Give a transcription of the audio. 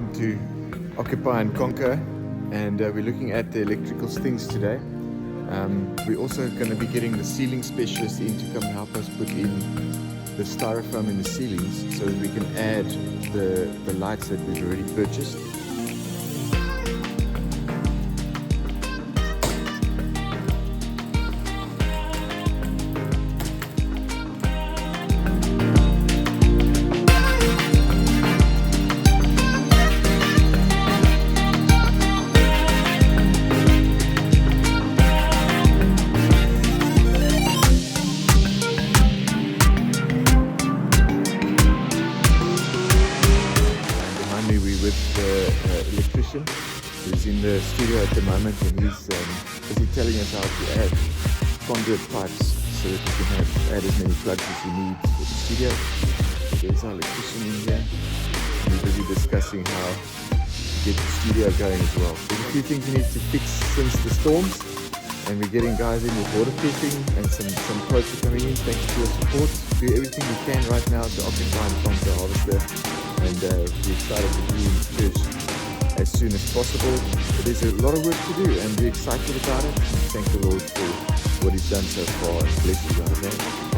welcome to Occupy and Conquer, and we're looking at the electrical things today. We're also going to be getting the ceiling specialist in to come and help us put in the styrofoam in the ceilings so that we can add the lights that we've already purchased. With the electrician who's in the studio at the moment, and he's busy telling us how to add conduit pipes so that we can add as many plugs as we need for the studio. So there's our electrician in here, and we're busy discussing how to get the studio going as well. There's a few things we need to fix since the storms, and we're getting guys in with waterproofing, and some quotes are coming in. Thank you for your support. Do everything we can right now to occupy and conquer Harvester, and we're excited to be in church as soon as possible. But there's a lot of work to do, and we're excited about it. Thank the Lord for what He's done so far. Bless you guys.